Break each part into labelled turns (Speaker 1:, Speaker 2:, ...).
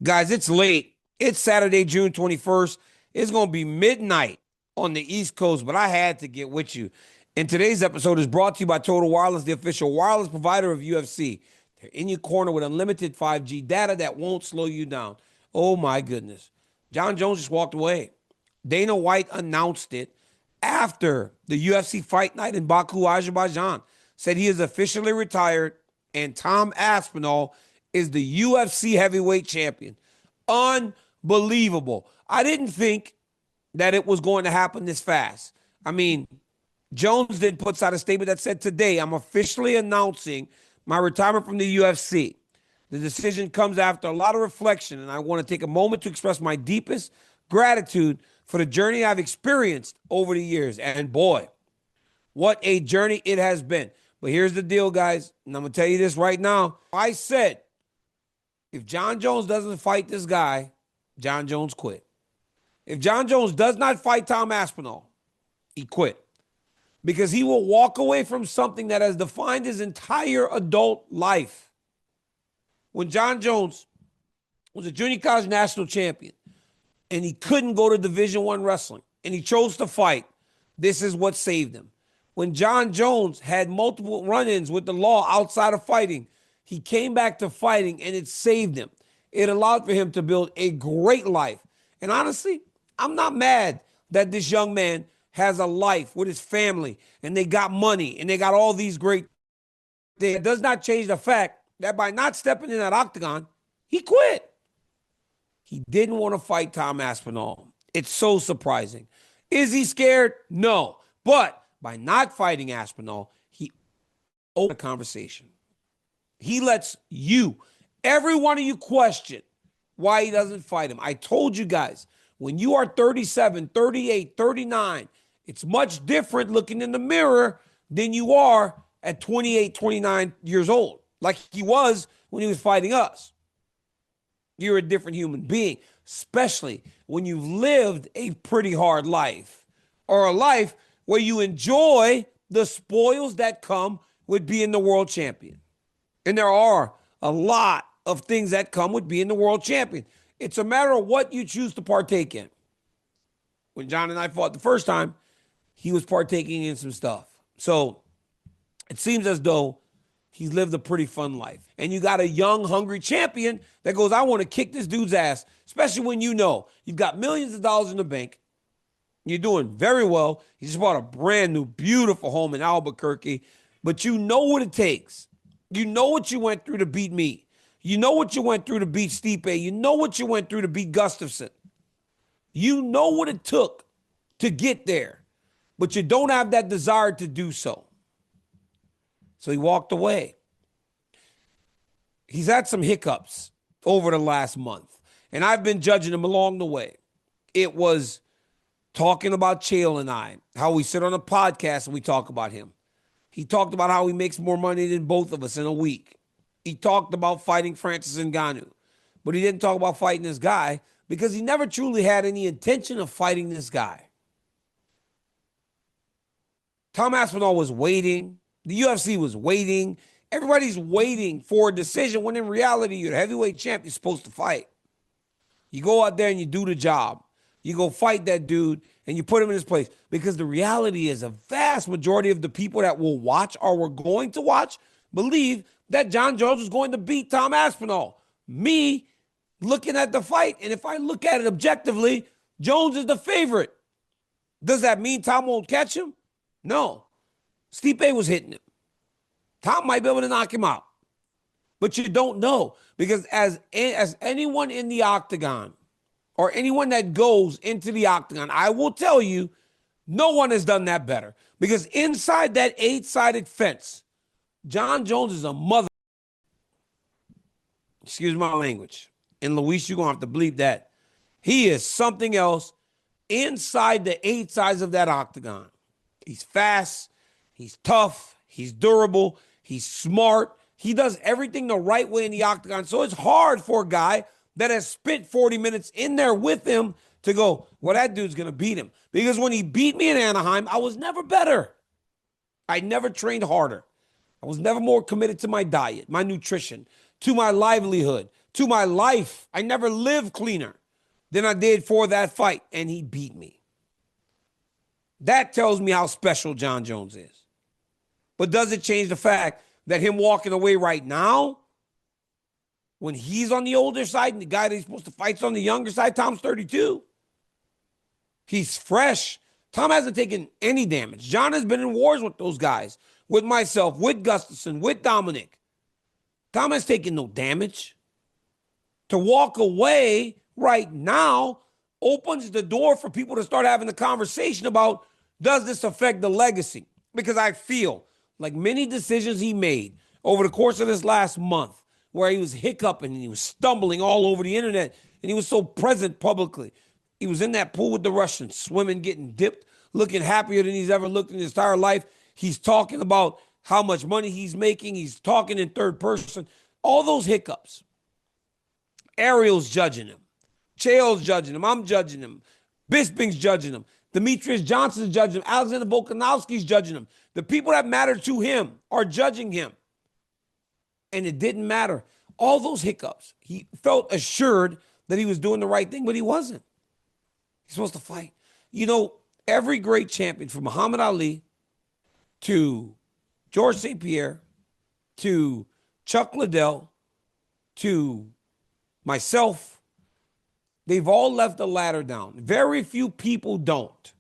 Speaker 1: Guys, it's late. It's Saturday, June 21st. It's going to be midnight on the East Coast, but I had to get with you. And today's episode is brought to you by Total Wireless, the official wireless provider of UFC. They're in your corner with unlimited 5G data that won't slow you down. Oh, my goodness. Jon Jones just walked away. Dana White announced it after the UFC fight night in Baku, Azerbaijan. Said he is officially retired, and Tom Aspinall is the UFC heavyweight champion. Unbelievable. I didn't think that it was going to happen this fast. I mean, Jones then puts out a statement that said, "Today, I'm officially announcing my retirement from the UFC. The decision comes after a lot of reflection, and I want to take a moment to express my deepest gratitude for the journey I've experienced over the years." And boy, what a journey it has been. But here's the deal, guys, and I'm going to tell you this right now. I said, if Jon Jones doesn't fight this guy, Jon Jones quit. If Jon Jones does not fight Tom Aspinall, he quit. Because he will walk away from something that has defined his entire adult life. When Jon Jones was a junior college national champion and he couldn't go to Division I wrestling and he chose to fight, this is what saved him. When Jon Jones had multiple run-ins with the law outside of fighting, he came back to fighting and it saved him. It allowed for him to build a great life. And honestly, I'm not mad that this young man has a life with his family and they got money and they got all these great things. It does not change the fact that by not stepping in that octagon, he quit. He didn't want to fight Tom Aspinall. It's so surprising. Is he scared? No. But by not fighting Aspinall, he opened a conversation. He lets you, every one of you, question why he doesn't fight him. I told you guys, when you are 37, 38, 39, it's much different looking in the mirror than you are at 28, 29 years old, like he was when he was fighting us. You're a different human being, especially when you've lived a pretty hard life or a life where you enjoy the spoils that come with being the world champion. And there are a lot of things that come with being the world champion. It's a matter of what you choose to partake in. When Jon and I fought the first time, he was partaking in some stuff. So it seems as though he's lived a pretty fun life. And you got a young, hungry champion that goes, I want to kick this dude's ass, especially when you know you've got millions of dollars in the bank. You're doing very well. You just bought a brand new, beautiful home in Albuquerque, but you know what it takes. You know what you went through to beat me. You know what you went through to beat Stipe. You know what you went through to beat Gustafsson. You know what it took to get there, but you don't have that desire to do so. So he walked away. He's had some hiccups over the last month, and I've been judging him along the way. It was talking about Chael and I, how we sit on a podcast and we talk about him. He talked about how he makes more money than both of us in a week. He talked about fighting Francis Ngannou, but he didn't talk about fighting this guy because he never truly had any intention of fighting this guy. Tom Aspinall was waiting. The UFC was waiting. Everybody's waiting for a decision when in reality, you're the heavyweight champ. You're supposed to fight. You go out there and you do the job. You go fight that dude and you put him in his place. Because the reality is a vast majority of the people that will watch or were going to watch believe that Jon Jones was going to beat Tom Aspinall. Me looking at the fight, and if I look at it objectively, Jones is the favorite. Does that mean Tom won't catch him? No. Stipe was hitting him. Tom might be able to knock him out. But you don't know. Because as anyone in the octagon or anyone that goes into the octagon, I will tell you, no one has done that better. Because inside that 8-sided fence, Jon Jones is a mother. Excuse my language. And Luis, you're going to have to bleep that. He is something else inside the 8 sides of that octagon. He's fast. He's tough. He's durable. He's smart. He does everything the right way in the octagon. So it's hard for a guy that has spent 40 minutes in there with him to go, well, that dude's going to beat him. Because when he beat me in Anaheim, I was never better. I never trained harder. I was never more committed to my diet, my nutrition, to my livelihood, to my life. I never lived cleaner than I did for that fight, and he beat me. That tells me how special Jon Jones is. But does it change the fact that him walking away right now, when he's on the older side and the guy that he's supposed to fight's on the younger side, Tom's 32. He's fresh. Tom hasn't taken any damage. Jon has been in wars with those guys, with myself, with Gustafsson, with Dominic. Tom has taken no damage. To walk away right now opens the door for people to start having the conversation about, does this affect the legacy? Because I feel like many decisions he made over the course of this last month, where he was hiccuping and he was stumbling all over the internet and he was so present publicly. He was in that pool with the Russians, swimming, getting dipped, looking happier than he's ever looked in his entire life. He's talking about how much money he's making. He's talking in third person. All those hiccups. Ariel's judging him. Chael's judging him. I'm judging him. Bisping's judging him. Demetrius Johnson's judging him. Alexander Volkanovski's judging him. The people that matter to him are judging him. And it didn't matter. All those hiccups. He felt assured that he was doing the right thing, but he wasn't. He's supposed to fight. You know, every great champion, from Muhammad Ali to George St. Pierre to Chuck Liddell to myself, they've all left the ladder down. Very few people don't.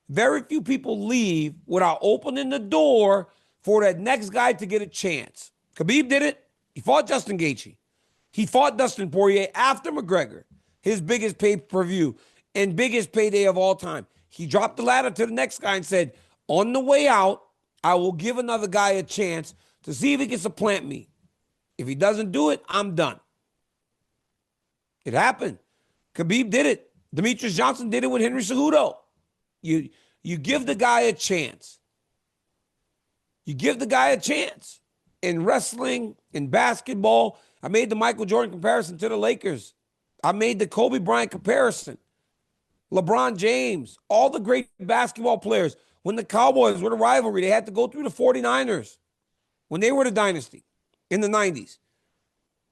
Speaker 1: Very few people leave without opening the door for that next guy to get a chance. Khabib did it. He fought Justin Gaethje. He fought Dustin Poirier after McGregor, his biggest pay-per-view and biggest payday of all time. He dropped the ladder to the next guy and said, on the way out, I will give another guy a chance to see if he can supplant me. If he doesn't do it, I'm done. It happened. Khabib did it. Demetrius Johnson did it with Henry Cejudo. You give the guy a chance. You give the guy a chance. In wrestling, in basketball, I made the Michael Jordan comparison to the Lakers. I made the Kobe Bryant comparison. LeBron James, all the great basketball players, when the Cowboys were the rivalry, they had to go through the 49ers when they were the dynasty in the 90s.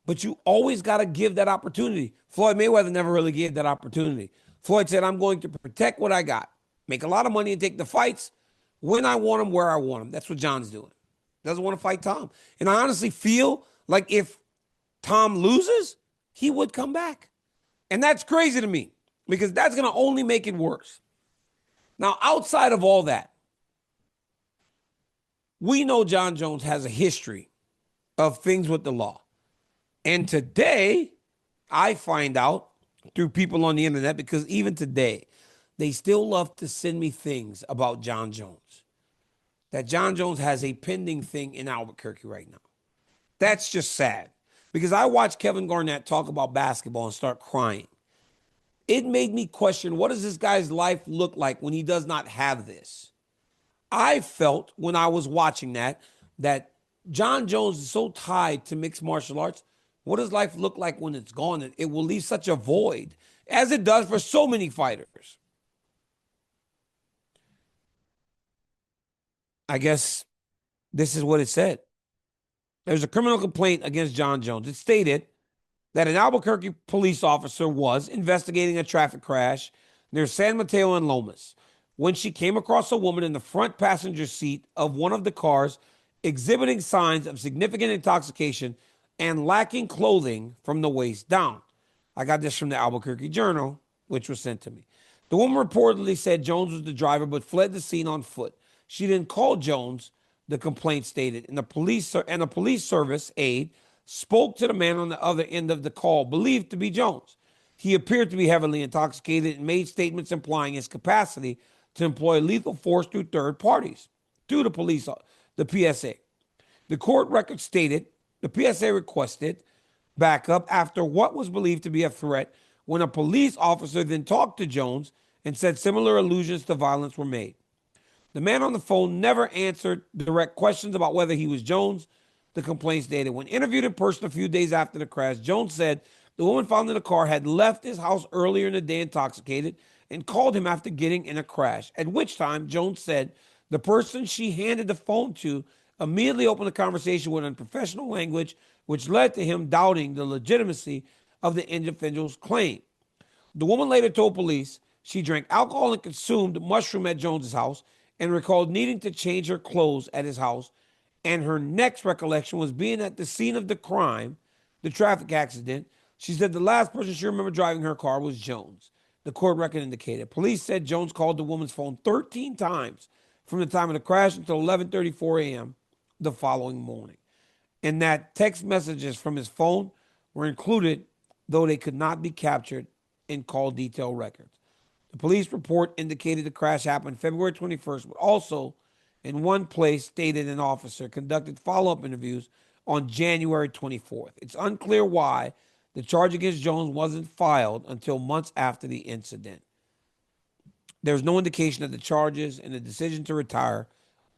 Speaker 1: But you always got to give that opportunity. Floyd Mayweather never really gave that opportunity. Floyd said, I'm going to protect what I got, make a lot of money and take the fights when I want them, where I want them. That's what Jon's doing. Doesn't want to fight Tom. And I honestly feel like if Tom loses, he would come back. And that's crazy to me because that's going to only make it worse. Now, outside of all that, we know Jon Jones has a history of things with the law. And today, I find out through people on the internet, because even today, they still love to send me things about Jon Jones. That Jon Jones has a pending thing in Albuquerque right now. That's just sad. Because I watched Kevin Garnett talk about basketball and start crying. It made me question, what does this guy's life look like when he does not have this? I felt when I was watching that Jon Jones is so tied to mixed martial arts. What does life look like when it's gone? It will leave such a void, as it does for so many fighters. I guess this is what it said. There's a criminal complaint against Jon Jones. It stated that an Albuquerque police officer was investigating a traffic crash near San Mateo and Lomas when she came across a woman in the front passenger seat of one of the cars exhibiting signs of significant intoxication and lacking clothing from the waist down. I got this from the Albuquerque Journal, which was sent to me. The woman reportedly said Jones was the driver but fled the scene on foot. She didn't call Jones, the complaint stated, and the police service aide spoke to the man on the other end of the call, believed to be Jones. He appeared to be heavily intoxicated and made statements implying his capacity to employ lethal force through third parties, through the PSA. The court record stated the PSA requested backup after what was believed to be a threat when a police officer then talked to Jones and said similar allusions to violence were made. The man on the phone never answered direct questions about whether he was Jones, the complaint stated. When interviewed in person a few days after the crash, Jones said the woman found in the car had left his house earlier in the day intoxicated and called him after getting in a crash, at which time Jones said the person she handed the phone to immediately opened a conversation with unprofessional language, which led to him doubting the legitimacy of the individual's claim. The woman later told police she drank alcohol and consumed mushroom at Jones's house and recalled needing to change her clothes at his house. And her next recollection was being at the scene of the crime, the traffic accident. She said the last person she remembered driving her car was Jones. The court record indicated. Police said Jones called the woman's phone 13 times from the time of the crash until 11:34 a.m. the following morning. And that text messages from his phone were included, though they could not be captured in call detail records. The police report indicated the crash happened February 21st, but also in one place stated an officer conducted follow-up interviews on January 24th. It's unclear why the charge against Jones wasn't filed until months after the incident. There's no indication that the charges and the decision to retire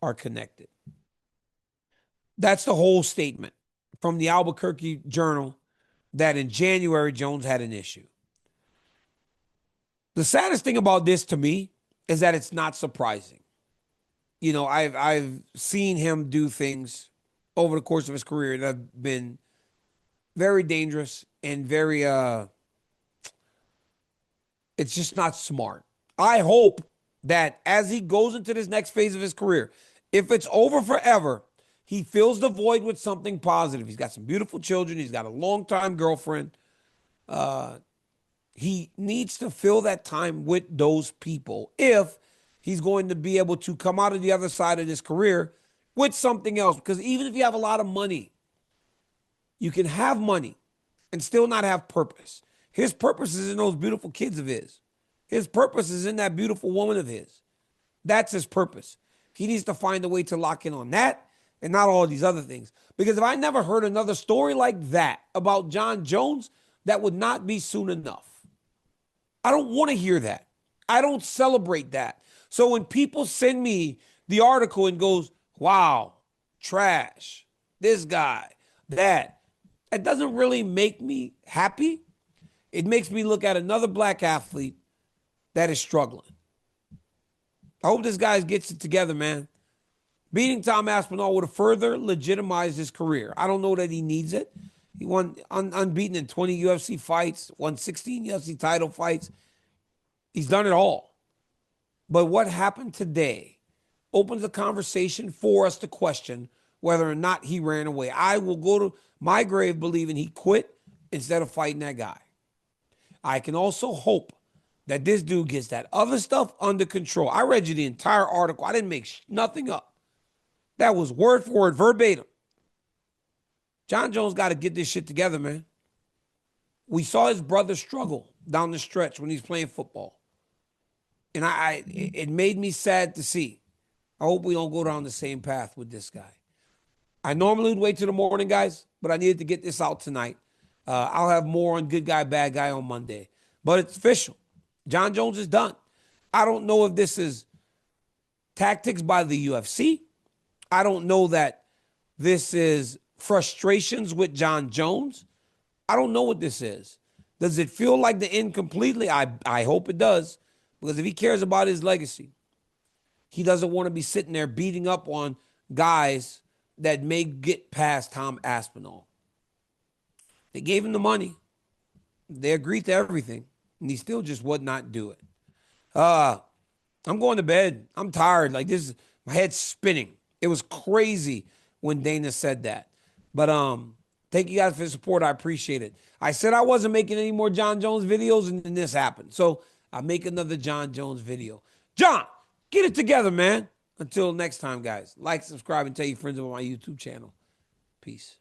Speaker 1: are connected. That's the whole statement from the Albuquerque Journal, that in January Jones had an issue. The saddest thing about this to me is that it's not surprising. You know, I've seen him do things over the course of his career that have been very dangerous and very it's just not smart. I hope that as he goes into this next phase of his career, if it's over forever, he fills the void with something positive. He's got some beautiful children. He's got a longtime girlfriend. He needs to fill that time with those people if he's going to be able to come out of the other side of his career with something else. Because even if you have a lot of money, you can have money and still not have purpose. His purpose is in those beautiful kids of his. His purpose is in that beautiful woman of his. That's his purpose. He needs to find a way to lock in on that and not all these other things. Because if I never heard another story like that about Jon Jones, that would not be soon enough. I don't want to hear that. I don't celebrate that. So when people send me the article and goes, wow, trash, this guy, that doesn't really make me happy. It makes me look at another black athlete that is struggling. I hope this guy gets it together, man. Beating Tom Aspinall would have further legitimized his career. I don't know that he needs it. He won unbeaten in 20 UFC fights, won 16 UFC title fights. He's done it all. But what happened today opens a conversation for us to question whether or not he ran away. I will go to my grave believing he quit instead of fighting that guy. I can also hope that this dude gets that other stuff under control. I read you the entire article. I didn't make nothing up. That was word for word, verbatim. Jon Jones got to get this shit together, man. We saw his brother struggle down the stretch when he's playing football. And it made me sad to see. I hope we don't go down the same path with this guy. I normally would wait till the morning, guys, but I needed to get this out tonight. I'll have more on good guy, bad guy on Monday. But it's official. Jon Jones is done. I don't know if this is tactics by the UFC. I don't know that this is frustrations with Jon Jones. I don't know what this is. Does it feel like the end completely? I hope it does. Because if he cares about his legacy, he doesn't want to be sitting there beating up on guys that may get past Tom Aspinall. They gave him the money. They agreed to everything. And he still just would not do it. I'm going to bed. I'm tired. Like this, my head's spinning. It was crazy when Dana said that. But thank you guys for the support. I appreciate it. I said I wasn't making any more Jon Jones videos, and then this happened. So I'll make another Jon Jones video. Jon, get it together, man. Until next time, guys. Like, subscribe, and tell your friends about my YouTube channel. Peace.